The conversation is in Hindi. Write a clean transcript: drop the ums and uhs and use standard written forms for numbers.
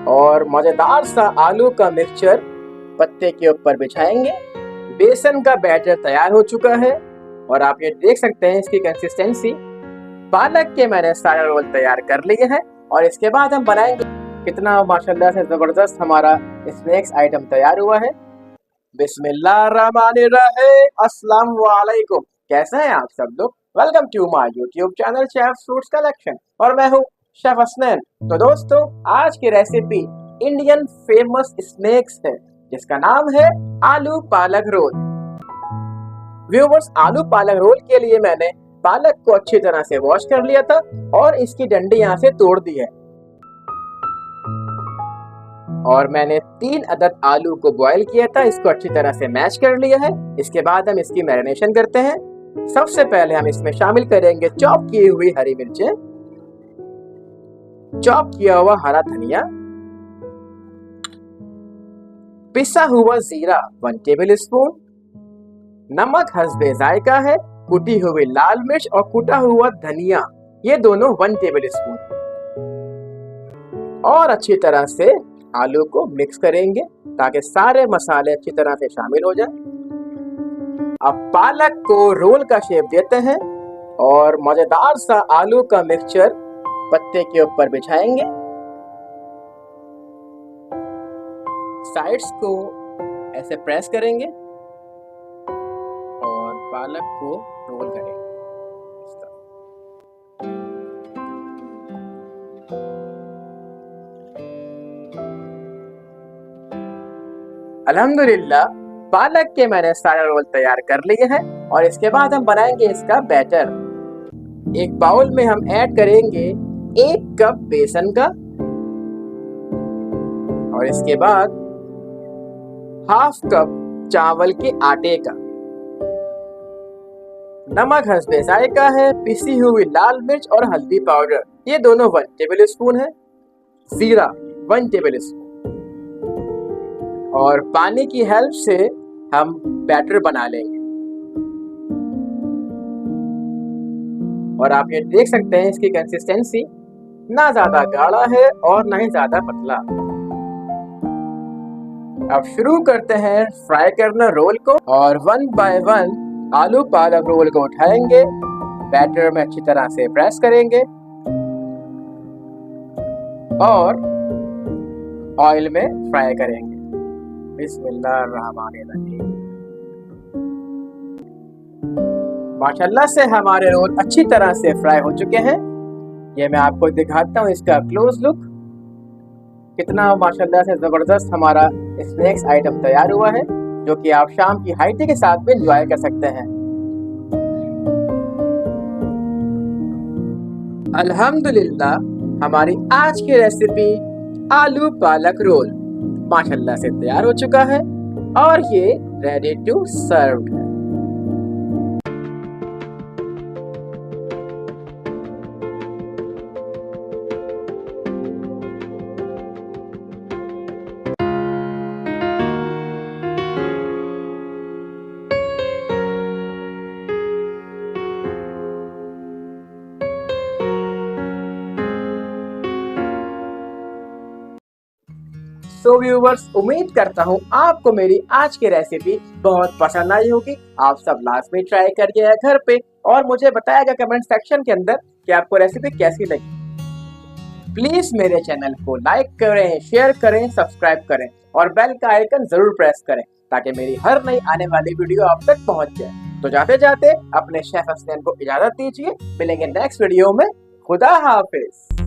और मजेदार सा आलू का मिक्सचर पत्ते के ऊपर बिछाएंगे। बेसन का बैटर तैयार हो चुका है और आप ये देख सकते हैं इसकी कंसिस्टेंसी। पालक के मैंने सारे रोल तैयार कर लिए हैं और इसके बाद हम बनाएंगे। कितना माशाल्लाह से जबरदस्त हमारा स्नैक्स आइटम तैयार हुआ है। बिस्मिल्लाहिर्रहमानिर्रहीम। अस्सलाम वालेकुम। कैसे हैं आप सब लोग? Welcome to my YouTube channel chef fruits collection और मैं हूँ शेफ हसनैन। तो दोस्तों, आज की रेसिपी इंडियन फेमस स्नैक्स है जिसका नाम है आलू पालक रोल। व्यूअर्स, आलू पालक रोल के लिए मैंने पालक को अच्छी तरह से वॉश कर लिया था और इसकी डंडी यहाँ से तोड़ दी है। और मैंने 3 अदद आलू को बॉईल किया था, इसको अच्छी तरह से मैश कर लिया है। इसके बाद हम इसकी मैरिनेशन करते हैं। सबसे पहले हम इसमें शामिल करेंगे चॉप की हुई हरी मिर्चें, चॉप किया हुआ हरा धनिया, पिसा हुआ जीरा 1 टेबल स्पून, नमक हस्बे जायका है, कुटी हुई लाल मिर्च और कुटा हुआ धनिया, ये दोनों 1 टेबल स्पून। और अच्छी तरह से आलू को मिक्स करेंगे ताकि सारे मसाले अच्छी तरह से शामिल हो जाए। अब पालक को रोल का शेप देते हैं और मजेदार सा आलू का मिक्सचर पत्ते के ऊपर बिछाएंगे। साइड्स को ऐसे प्रेस करेंगे और पालक को रोल करेंगे। अल्हम्दुलिल्लाह, पालक के मैंने सारे रोल तैयार कर लिए हैं और इसके बाद हम बनाएंगे इसका बैटर। एक बाउल में हम ऐड करेंगे 1 कप बेसन का और इसके बाद ½ कप चावल के आटे का, नमक हस्बे जायका है, पिसी हुई लाल मिर्च और हल्दी पाउडर, ये दोनों 1 टेबल स्पून है, जीरा 1 टेबल स्पून। और पानी की हेल्प से हम बैटर बना लेंगे। और आप ये देख सकते हैं इसकी कंसिस्टेंसी ना ज्यादा गाढ़ा है और ना ही ज्यादा पतला। अब शुरू करते हैं फ्राई करना रोल को और 1 बाय 1 आलू पालक रोल को उठाएंगे, बैटर में अच्छी तरह से प्रेस करेंगे और ऑयल में फ्राई करेंगे। बिस्मिल्लाहिर्रहमानिर्रहीम। माशाल्लाह से हमारे रोल अच्छी तरह से फ्राई हो चुके हैं। ये मैं आपको दिखाता हूँ इसका क्लोज लुक। कितना माशाल्लाह से जबरदस्त हमारा स्नैक्स आइटम तैयार हुआ है जो कि आप शाम की हाई टी के साथ भी एंजॉय कर सकते हैं। अल्हम्दुलिल्लाह, हमारी आज की रेसिपी आलू पालक रोल माशाल्लाह से तैयार हो चुका है और ये रेडी टू सर्व है। सो व्यूवर्स, उम्मीद करता हूँ आपको मेरी आज की रेसिपी बहुत पसंद आई होगी। आप सब लास्ट में ट्राई करिएगा घर पे और मुझे बताइएगा कमेंट सेक्शन के अंदर कि आपको रेसिपी कैसी लगी। प्लीज मेरे चैनल को लाइक करें, शेयर करें, सब्सक्राइब करें और बेल का आइकन जरूर प्रेस करें ताकि मेरी हर नई आने वाली वीडियो आप तक पहुँच जाए। तो जाते जाते अपने शेफ हसनैन को इजाजत दीजिए। मिलेंगे नेक्स्ट वीडियो में। खुदा हाफिज।